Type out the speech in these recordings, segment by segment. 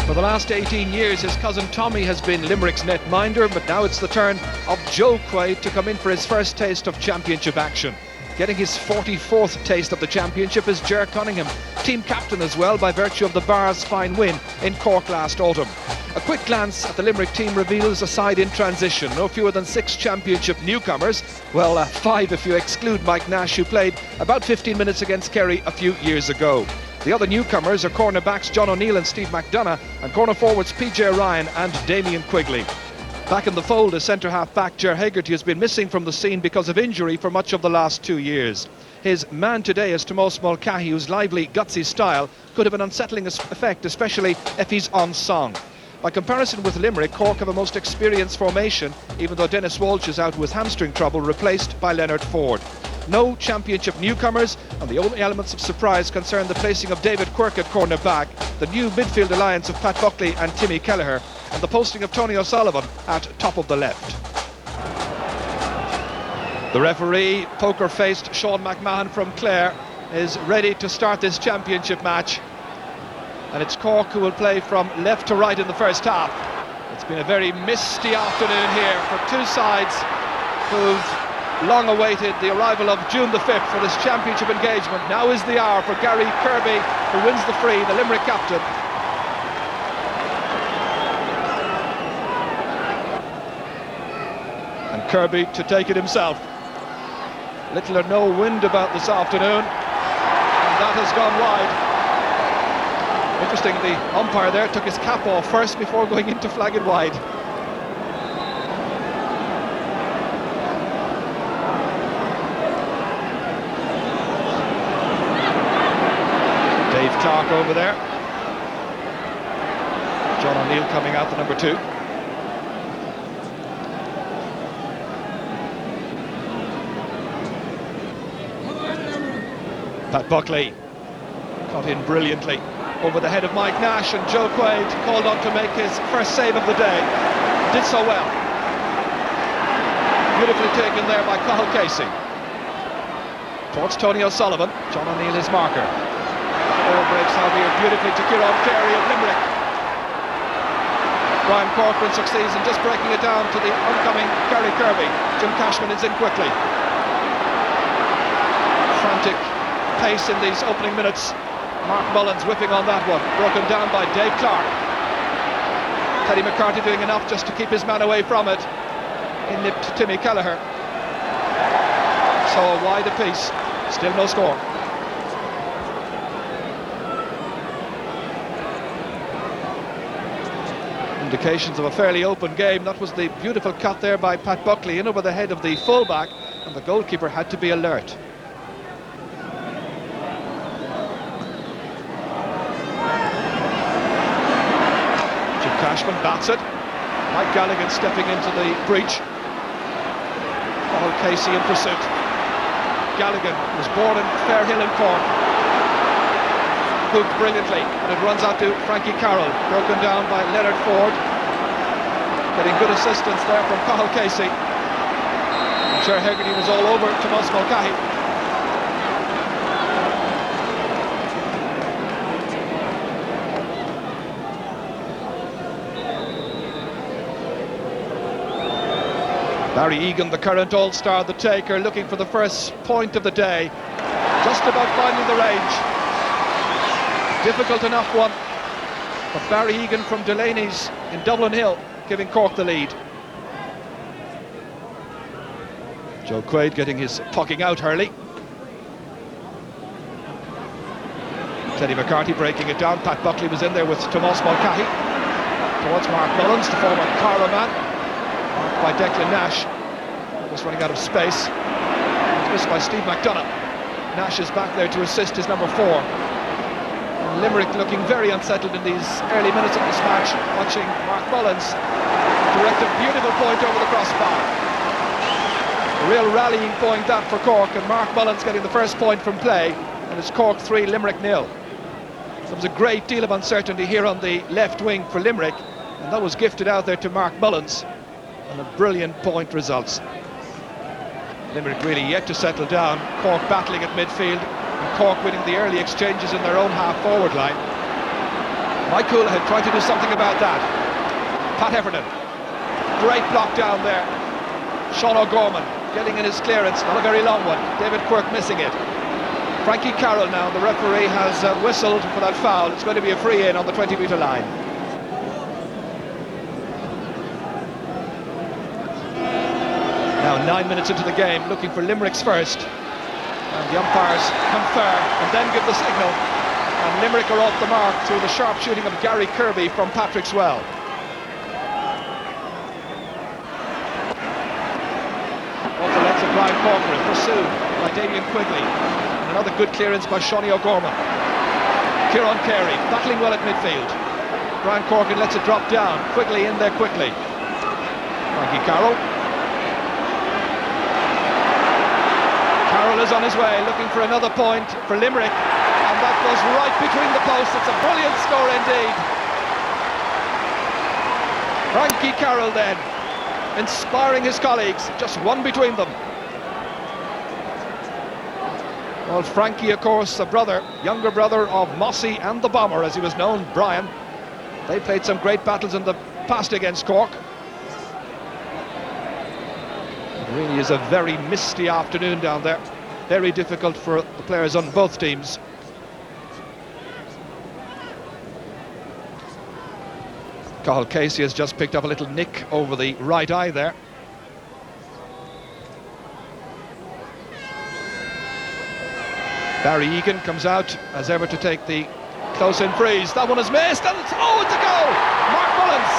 For the last 18 years, his cousin Tommy has been Limerick's netminder, but now it's the turn of Joe Quaid to come in for his first taste of championship action. Getting his 44th taste of the championship is Ger Cunningham, team captain as well by virtue of the Bar's fine win in Cork last autumn. A quick glance at the Limerick team reveals a side in transition. No fewer than 6 championship newcomers. Well, 5 if you exclude Mike Nash, who played about 15 minutes against Carey a few years ago. The other newcomers are cornerbacks John O'Neill and Steve McDonagh, and corner forwards PJ Ryan and Damien Quigley. Back in the fold is centre-half back Ger Hegarty has been missing from the scene because of injury for much of the last 2 years. His man today is Tomás Mulcahy, whose lively, gutsy style could have an unsettling effect, especially if he's on song. By comparison with Limerick, Cork have a most experienced formation, even though Dennis Walsh is out with hamstring trouble, replaced by Leonard Forde. No championship newcomers, and the only elements of surprise concern the placing of David Quirke at corner back, the new midfield alliance of Pat Buckley and Timmy Kelleher, and the posting of Tony O'Sullivan at top of the left. The referee, poker-faced Sean McMahon from Clare, is ready to start this championship match. And it's Cork who will play from left to right in the first half. It's been a very misty afternoon here for two sides who've long awaited the arrival of June the 5th for this championship engagement. Now is the hour for Gary Kirby, who wins the free, the Limerick captain. And Kirby to take it himself. Little or no wind about this afternoon, and that has gone wide. Interesting, the umpire there took his cap off first before going into flag it wide. Clarke over there. John O'Neill coming out, the number 2. Pat Buckley cut in brilliantly over the head of Mike Nash, and Joe Quaid called on to make his first save of the day. Did so well. Beautifully taken there by Cathal Casey. Towards Tony O'Sullivan. John O'Neill his marker. Breaks out here beautifully to Ciarán Carey of Limerick. Brian Corcoran succeeds in just breaking it down to the oncoming Gary Kirby. Jim Cashman is in quickly. Frantic pace in these opening minutes. Mark Mullins whipping on that one, broken down by Dave Clarke. Teddy McCarthy doing enough just to keep his man away from it. In nipped Timmy Kelleher. So a wide apiece, still no score. Indications of a fairly open game. That was the beautiful cut there by Pat Buckley in over the head of the fullback, and the goalkeeper had to be alert. Jim Cashman bats it. Mike Galligan stepping into the breach. Cathal Casey in pursuit. Galligan was born in Fairhill in Cork. Hooked brilliantly, and it runs out to Frankie Carroll, broken down by Leonard Forde. Getting good assistance there from Cathal Casey. Ger Hegarty was all over Tomás Mulcahy. Barry Egan, the current all-star, the taker, looking for the first point of the day. Just about finding the range. Difficult enough one, but Barry Egan from Delaney's in Dublin Hill giving Cork the lead. Joe Quaid getting his pucking out Hurley. Teddy McCarthy breaking it down. Pat Buckley was in there with Tomás Mulcahy. Towards Mark Mullins, the former Carroll man. Marked by Declan Nash. Just running out of space. It's missed by Steve McDonagh. Nash is back there to assist his number 4. Limerick looking very unsettled in these early minutes of this match, watching Mark Mullins direct a beautiful point over the crossbar. A real rallying point that for Cork, and Mark Mullins getting the first point from play, and it's Cork 3, Limerick 0. There was a great deal of uncertainty here on the left wing for Limerick, and that was gifted out there to Mark Mullins, and a brilliant point results. Limerick really yet to settle down, Cork battling at midfield, and Cork winning the early exchanges in their own half-forward line. Mike Houlihan tried to do something about that. Pat Heffernan, great block down there. Sean O'Gorman getting in his clearance, not a very long one. David Quirke missing it. Frankie Carroll now, the referee has whistled for that foul. It's going to be a free in on the 20-metre line. Now 9 minutes into the game, looking for Limerick's first. And the umpires confer and then give the signal. And Limerick are off the mark through the sharp shooting of Gary Kirby from Patrick's Well. Off the legs of Brian Corcoran, pursued by Damien Quigley. And another good clearance by Sean O'Gorman. Ciarán Carey battling well at midfield. Brian Corcoran lets it drop down. Quigley in there quickly. Frankie Carroll. Carroll is on his way, looking for another point for Limerick. And that goes right between the posts. It's a brilliant score indeed. Frankie Carroll then, inspiring his colleagues, just one between them. Well, Frankie, of course, a brother, younger brother of Mossy and the Bomber, as he was known, Brian. They played some great battles in the past against Cork. It really is a very misty afternoon down there. Very difficult for the players on both teams. Cathal Casey has just picked up a little nick over the right eye there. Barry Egan comes out as ever to take the close-in freeze. That one is missed, and it's a goal! Mark Mullins!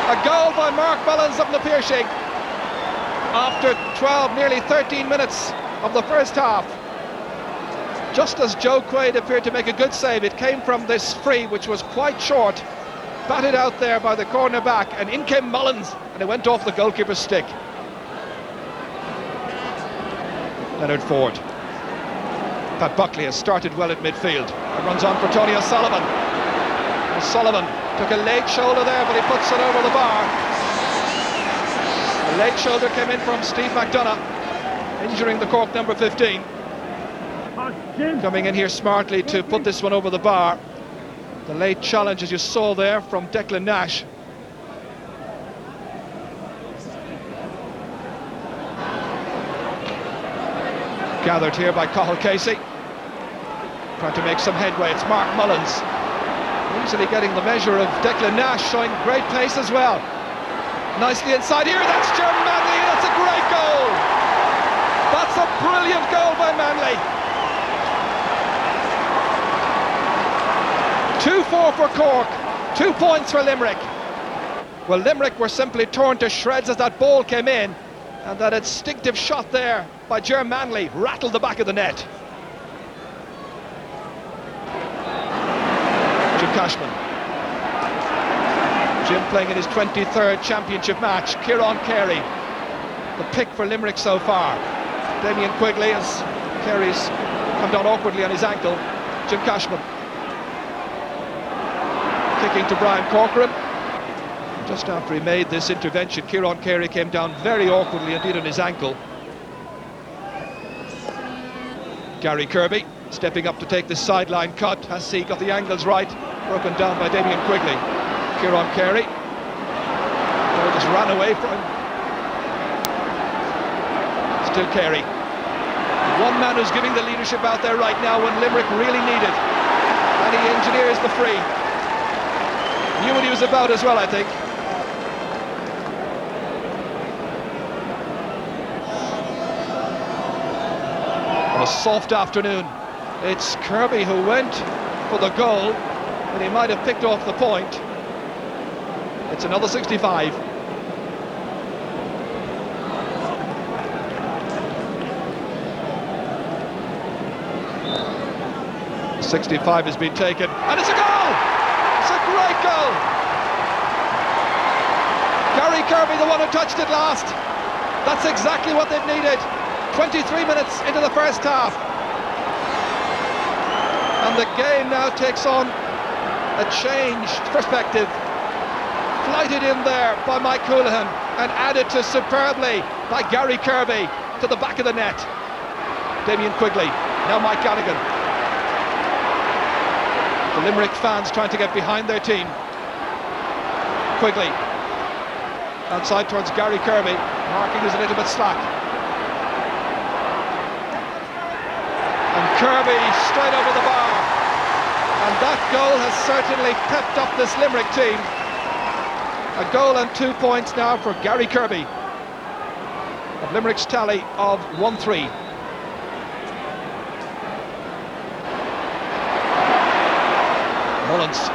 A goal by Mark Mullins of the Piercing after 12, nearly 13 minutes of the first half. Just as Joe Quaid appeared to make a good save, it came from this free, which was quite short, batted out there by the corner back, and in came Mullins, and it went off the goalkeeper's stick. Leonard Forde. Pat Buckley has started well at midfield. It runs on for Tony O'Sullivan. O'Sullivan took a late shoulder there, but he puts it over the bar. A late shoulder came in from Steve McDonagh, injuring the Cork number 15. Coming in here smartly to put this one over the bar. The late challenge, as you saw there, from Declan Nash. Gathered here by Cathal Casey, trying to make some headway. It's Mark Mullins, easily getting the measure of Declan Nash, showing great pace as well. Nicely inside here, that's German Manley, that's a great goal! That's a brilliant goal by Manley. 2-4 for Cork, 2 points for Limerick. Well, Limerick were simply torn to shreds as that ball came in, and that instinctive shot there by German Manley rattled the back of the net. Jim Cashman. Jim playing in his 23rd championship match. Ciarán Carey, the pick for Limerick so far. Damien Quigley, as Carey's come down awkwardly on his ankle. Jim Cashman. Kicking to Brian Corcoran. Just after he made this intervention, Ciarán Carey came down very awkwardly indeed on his ankle. Gary Kirby stepping up to take this sideline cut. Has he got the angles right? Broken down by Damien Quigley. Ciarán Carey. Oh, just ran away from him. Still Carey. One man who's giving the leadership out there right now when Limerick really need it. And he engineers the free. Knew what he was about as well, I think. On a soft afternoon, it's Kirby who went for the goal, but he might have picked off the point. It's another 65. The 65 has been taken, and it's a goal! It's a great goal! Gary Kirby, the one who touched it last. That's exactly what they've needed. 23 minutes into the first half. And the game now takes on a changed perspective. Flighted in there by Mike Houlihan and added to superbly by Gary Kirby to the back of the net. Damien Quigley, now Mike Galligan. The Limerick fans trying to get behind their team. Quigley outside towards Gary Kirby. Marking is a little bit slack. And Kirby straight over the bar. And that goal has certainly pepped up this Limerick team. A goal and 2 points now for Gary Kirby. Of Limerick's tally of 1-3. Mullins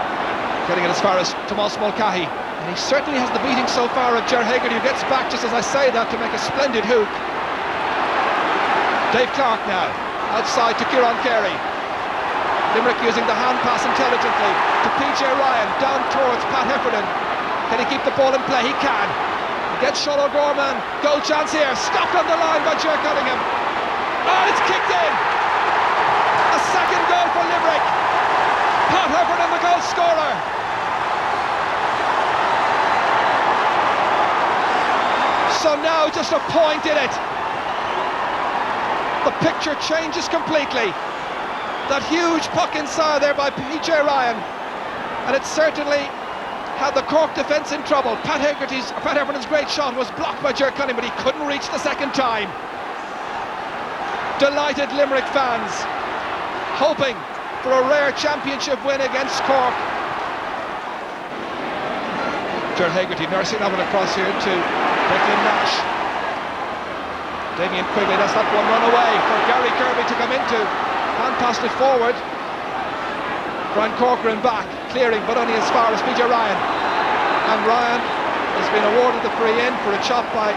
getting it as far as Tomás Mulcahy. And he certainly has the beating so far of Hegarty, who gets back just as I say that to make a splendid hook. Dave Clarke now, outside to Ciarán Carey. Limerick using the hand pass intelligently to PJ Ryan, down towards Pat Heffernan. Can he keep the ball in play? He can. He gets Sean O'Gorman. Goal chance here, stopped on the line by Cunningham. Oh, it's kicked in! A second goal for Limerick. Pat Heffernan, the goal scorer. So now just a point in it. The picture changes completely. That huge puck inside there by PJ Ryan, and it certainly had the Cork defence in trouble. Pat Heffernan great shot was blocked by Cunningham, but he couldn't reach the second time. Delighted Limerick fans, hoping for a rare championship win against Cork. Hegarty nursing that one across here to Declan Nash. Damien Quigley, that's that one run away for Gary Kirby to come into. Hand passed it forward. Corcoran back, clearing, but only as far as PJ Ryan. And Ryan has been awarded the free in for a chop by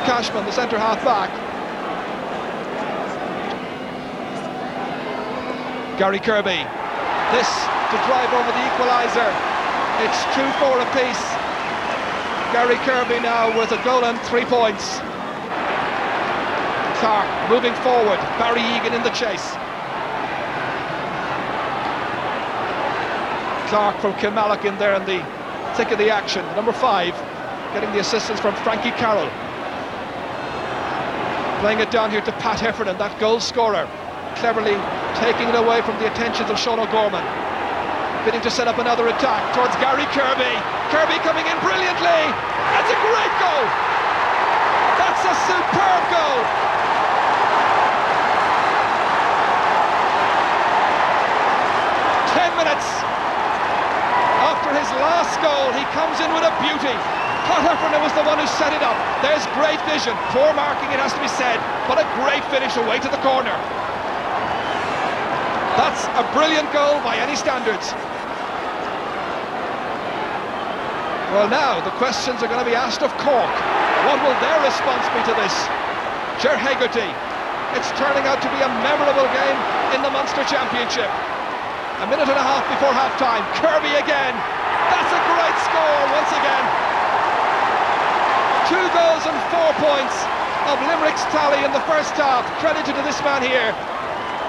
Cashman, the centre half back. Gary Kirby, this to drive over the equaliser. It's 2-4 apiece. Gary Kirby now with a goal and 3 points. Clarke moving forward, Barry Egan in the chase. Clarke from Kilmallock in there in the thick of the action. Number 5 getting the assistance from Frankie Carroll. Playing it down here to Pat Heffernan, that goal scorer, cleverly taking it away from the attentions of Sean O'Gorman. Bidding to set up another attack towards Gary Kirby. Kirby coming in brilliantly. That's a great goal. That's a superb goal. After his last goal, he comes in with a beauty. Pat Heffernan was the one who set it up. There's great vision, poor marking it has to be said, but a great finish away to the corner. That's a brilliant goal by any standards. Well, now the questions are going to be asked of Cork. What will their response be to this? Hegarty. It's turning out to be a memorable game in the Munster Championship. A minute and a half before half-time. Kirby again. That's a great score once again. 2 goals and 4 points of Limerick's tally in the first half. Credited to this man here.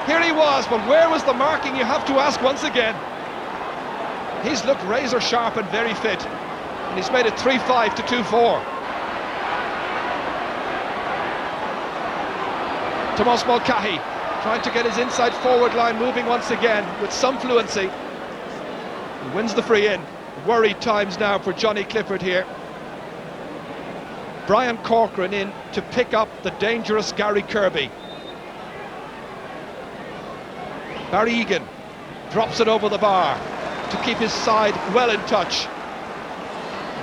Here he was, but where was the marking, you have to ask once again. He's looked razor sharp and very fit. And he's made it 3-5 to 2-4. Tomás Mulcahy trying to get his inside forward line moving once again with some fluency. He wins the free in. Worried times now for Johnny Clifford here. Brian Corcoran in to pick up the dangerous Gary Kirby. Barry Egan drops it over the bar to keep his side well in touch.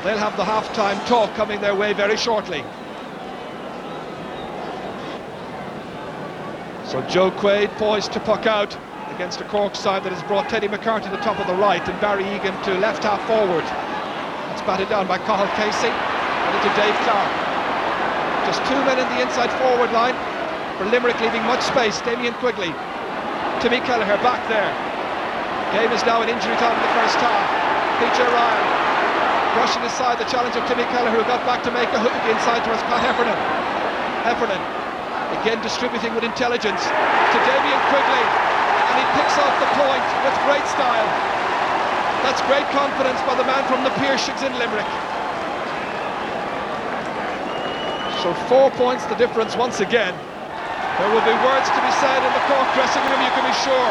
They'll have the half-time talk coming their way very shortly. So Joe Quaid poised to puck out against a Cork side that has brought Teddy McCarthy to the top of the right and Barry Egan to left half forward. It's batted down by Cathal Casey and into Dave Clarke. Just 2 men in the inside forward line for Limerick, leaving much space. Damien Quigley, Timmy Kelleher back there. Game is now in injury time in the first half. PJ Ryan brushing aside the challenge of Timmy Kelleher, who got back to make a hook inside towards Pat Heffernan. Heffernan again distributing with intelligence to Damien Quigley, and he picks off the point with great style. That's great confidence by the man from the Piershigs in Limerick. So 4 points the difference once again. There will be words to be said in the Cork dressing room, you can be sure.